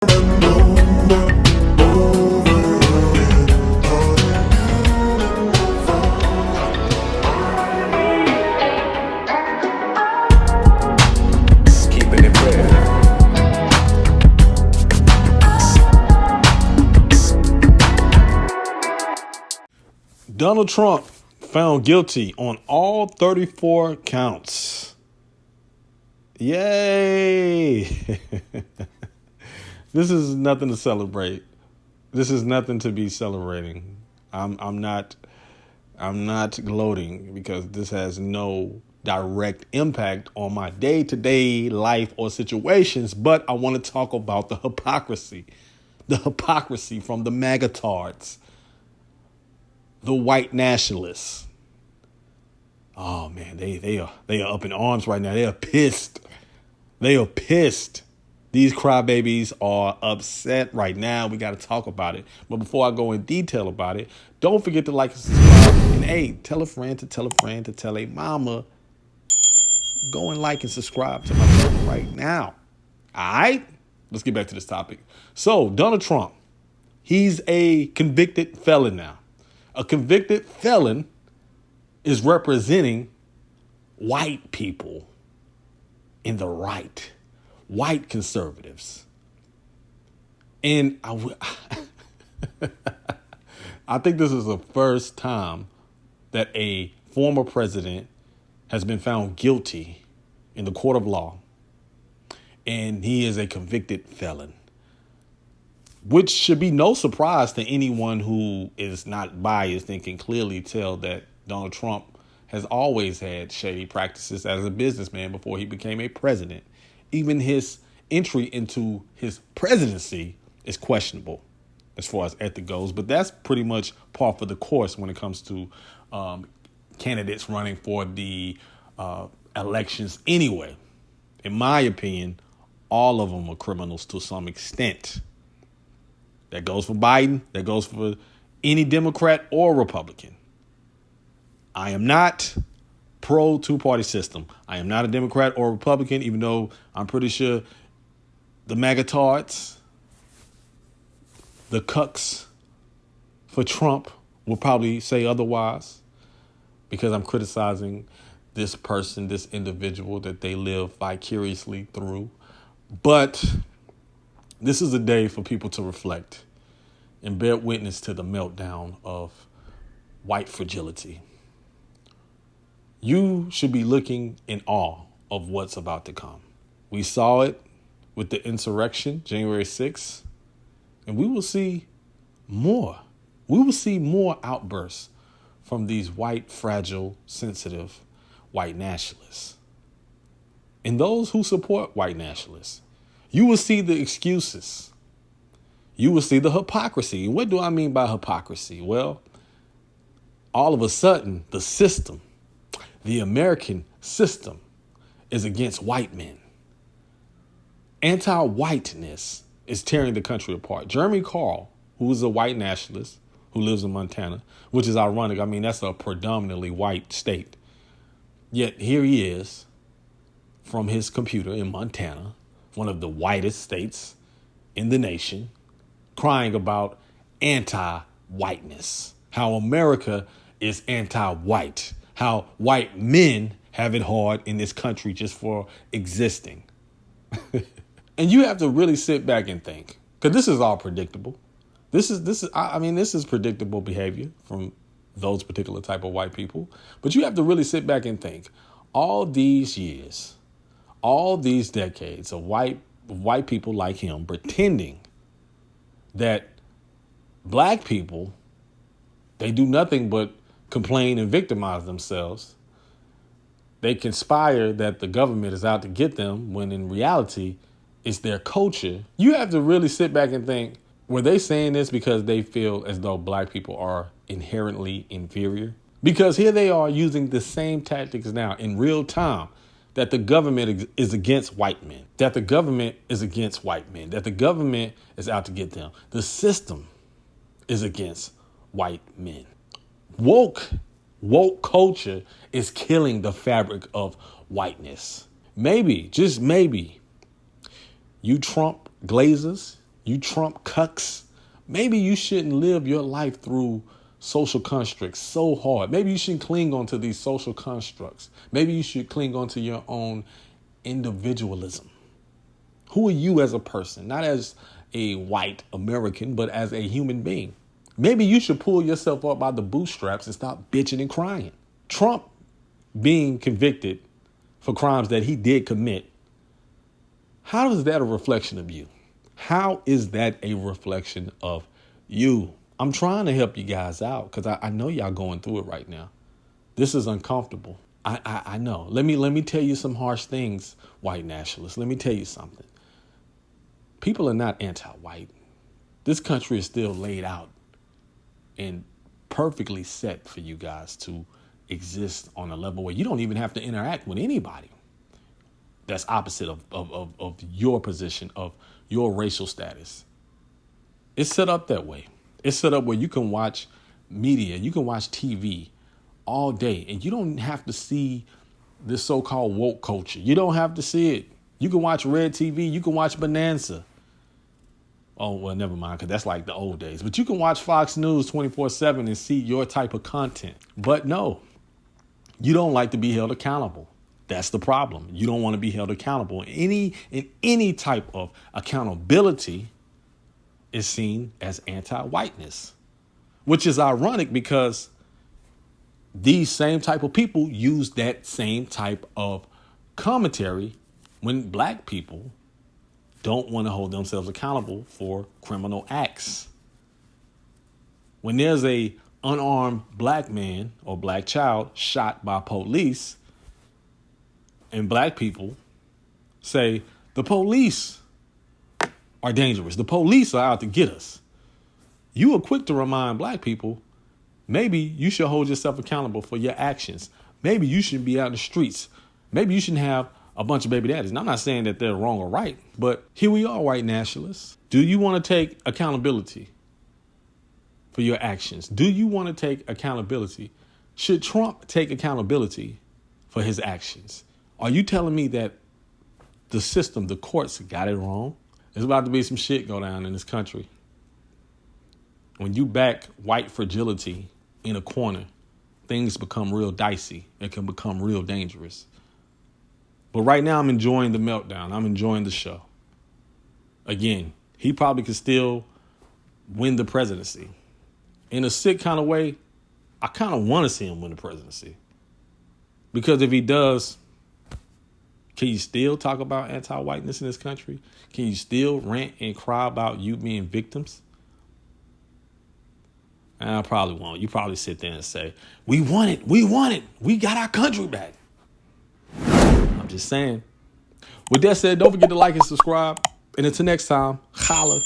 Keeping it real. Donald Trump found guilty on all 34 counts. Yay! This is nothing to celebrate. This is nothing to be celebrating. I'm not gloating because this has no direct impact on my day-to-day life or situations, but I want to talk about the hypocrisy. The hypocrisy from the MAGA tards. The white nationalists. Oh man, they are up in arms right now. They are pissed. They are pissed. These crybabies are upset right now. We got to talk about it. But before I go in detail about it, don't forget to like and subscribe. And hey, tell a friend to tell a friend to tell a mama. Go and like and subscribe to my channel right now. All right? Let's get back to this topic. So Donald Trump, he's a convicted felon now. A convicted felon is representing white people in the right, white conservatives. And I think this is the first time that a former president has been found guilty in the court of law, and he is a convicted felon. Which should be no surprise to anyone who is not biased and can clearly tell that Donald Trump has always had shady practices as a businessman before he became a president. Even his entry into his presidency is questionable as far as ethics goes, but that's pretty much par for the course when it comes to candidates running for the elections anyway. In my opinion, all of them are criminals to some extent. That goes for Biden. That goes for any Democrat or Republican. I am not pro two-party system. I am not a Democrat or Republican, even though I'm pretty sure the MAGA tards, the cucks for Trump will probably say otherwise because I'm criticizing this person, this individual that they live vicariously through. But this is a day for people to reflect and bear witness to the meltdown of white fragility. You should be looking in awe of what's about to come. We saw it with the insurrection, January 6th, and we will see more. We will see more outbursts from these white, fragile, sensitive white nationalists. And those who support white nationalists. You will see the excuses. You will see the hypocrisy. What do I mean by hypocrisy? Well, all of a sudden, the system, the American system, is against white men. Anti-whiteness is tearing the country apart. Jeremy Carl, who is a white nationalist who lives in Montana, which is ironic. I mean, that's a predominantly white state. Yet here he is from his computer in Montana, one of the whitest states in the nation, crying about anti-whiteness, how America is anti-white, how white men have it hard in this country just for existing. And you have to really sit back and think, because this is all predictable. This is predictable behavior from those particular type of white people. But you have to really sit back and think, all these years, all these decades of white people like him pretending that black people, they do nothing but complain and victimize themselves. They conspire that the government is out to get them when in reality it's their culture. You have to really sit back and think, were they saying this because they feel as though black people are inherently inferior? Because here they are using the same tactics now in real time, that the government is against white men, that the government is against white men, that the government is out to get them. The system is against white men. Woke culture is killing the fabric of whiteness. Maybe, just maybe, you Trump glazers, You Trump cucks. Maybe you shouldn't live your life through social constructs so hard. Maybe you shouldn't cling on to these social constructs. Maybe you should cling on to your own individualism. Who are you as a person? Not as a white American, but as a human being. Maybe you should pull yourself up by the bootstraps and stop bitching and crying. Trump being convicted for crimes that he did commit, how is that a reflection of you? How is that a reflection of you? I'm trying to help you guys out because I know y'all going through it right now. This is uncomfortable. I know. Let me tell you some harsh things, white nationalists. Let me tell you something. People are not anti-white. This country is still laid out and perfectly set for you guys to exist on a level where you don't even have to interact with anybody that's opposite of your position, of your racial status. It's set up that way. It's set up where you can watch media, you can watch TV all day, and you don't have to see this so-called woke culture. You don't have to see it. You can watch Red TV, you can watch Bonanza. Oh, well, never mind, because that's like the old days. But you can watch Fox News 24/7 and see your type of content. But no, you don't like to be held accountable. That's the problem. You don't want to be held accountable. Any type of accountability is seen as anti-whiteness, which is ironic because these same type of people use that same type of commentary when black people don't want to hold themselves accountable for criminal acts. When there's a unarmed black man or black child shot by police, and black people say the police are dangerous, the police are out to get us, you are quick to remind black people, maybe you should hold yourself accountable for your actions. Maybe you shouldn't be out in the streets. Maybe you shouldn't have a bunch of baby daddies. And I'm not saying that they're wrong or right, but here we are, white nationalists. Do you want to take accountability for your actions? Do you want to take accountability? Should Trump take accountability for his actions? Are you telling me that the system, the courts got it wrong? There's about to be some shit go down in this country. When you back white fragility in a corner, things become real dicey. It can become real dangerous. But right now I'm enjoying the meltdown. I'm enjoying the show. Again, he probably could still win the presidency. In a sick kind of way, I kind of want to see him win the presidency. Because if he does, can you still talk about anti-whiteness in this country? Can you still rant and cry about you being victims? I probably won't. You probably sit there and say, we want it. We got our country back. I'm just saying. With that said, don't forget to like and subscribe. And until next time, holla.